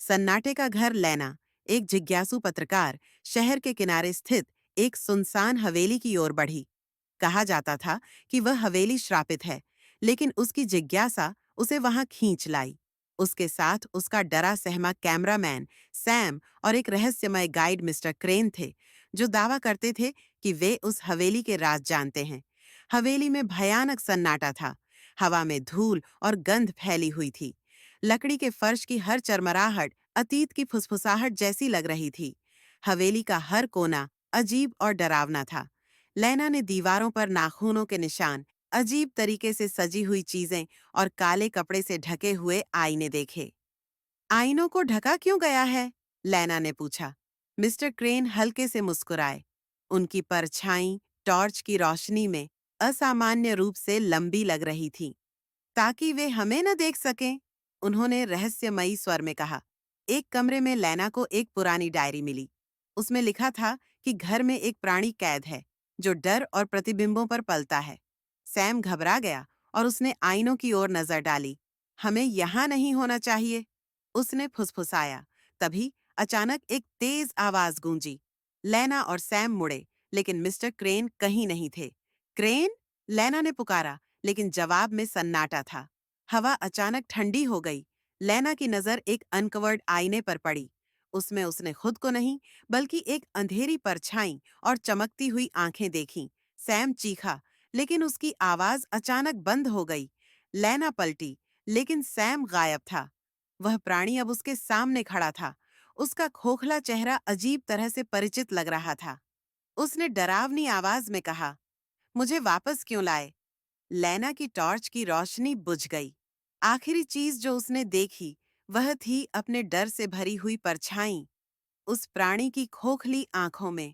सन्नाटे का घर लैना, एक जिज्ञासु पत्रकार, शहर के किनारे स्थित एक सुनसान हवेली की ओर बढ़ी। कहा जाता था कि वह हवेली श्रापित है, लेकिन उसकी जिज्ञासा उसे वहां खींच लाई। उसके साथ उसका डरा सहमा कैमरामैन सैम और एक रहस्यमय गाइड मिस्टर क्रेन थे, जो दावा करते थे कि वे उस हवेली के राज जानते हैं। हवेली में भयानक सन्नाटा था। हवा में धूल और गंध फैली हुई थी। लकड़ी के फर्श की हर चरमराहट अतीत की फुसफुसाहट जैसी लग रही थी। हवेली का हर कोना अजीब और डरावना था। लैना ने दीवारों पर नाखूनों के निशान, अजीब तरीके से सजी हुई चीजें और काले कपड़े से ढके हुए आईने देखे। आईनों को ढका क्यों गया है? लैना ने पूछा। मिस्टर क्रेन हल्के से मुस्कुराए। उनकी परछाई टॉर्च की रोशनी में असामान्य रूप से लंबी लग रही थी। ताकि वे हमें न देख सकें, उन्होंने रहस्यमयी स्वर में कहा। एक कमरे में लैना को एक पुरानी डायरी मिली। उसमें लिखा था कि घर में एक प्राणी कैद है, जो डर और प्रतिबिंबों पर पलता है। सैम घबरा गया और उसने आईनों की ओर नजर डाली। हमें यहां नहीं होना चाहिए, उसने फुसफुसाया। तभी अचानक एक तेज आवाज गूंजी। लैना और सैम मुड़े, लेकिन मिस्टर क्रेन कहीं नहीं थे। क्रेन? लैना ने पुकारा, लेकिन जवाब में सन्नाटा था। हवा अचानक ठंडी हो गई। लैना की नजर एक अनकवर्ड आईने पर पड़ी। उसमें उसने खुद को नहीं, बल्कि एक अंधेरी परछाई और चमकती हुई आंखें देखीं। सैम चीखा, लेकिन उसकी आवाज अचानक बंद हो गई। लैना पलटी, लेकिन सैम गायब था। वह प्राणी अब उसके सामने खड़ा था। उसका खोखला चेहरा अजीब तरह से परिचित लग रहा था। उसने डरावनी आवाज में कहा, मुझे वापस क्यों लाए? लैना की टॉर्च की रोशनी बुझ गई। आखिरी चीज जो उसने देखी वह थी अपने डर से भरी हुई परछाई। उस प्राणी की खोखली आंखों में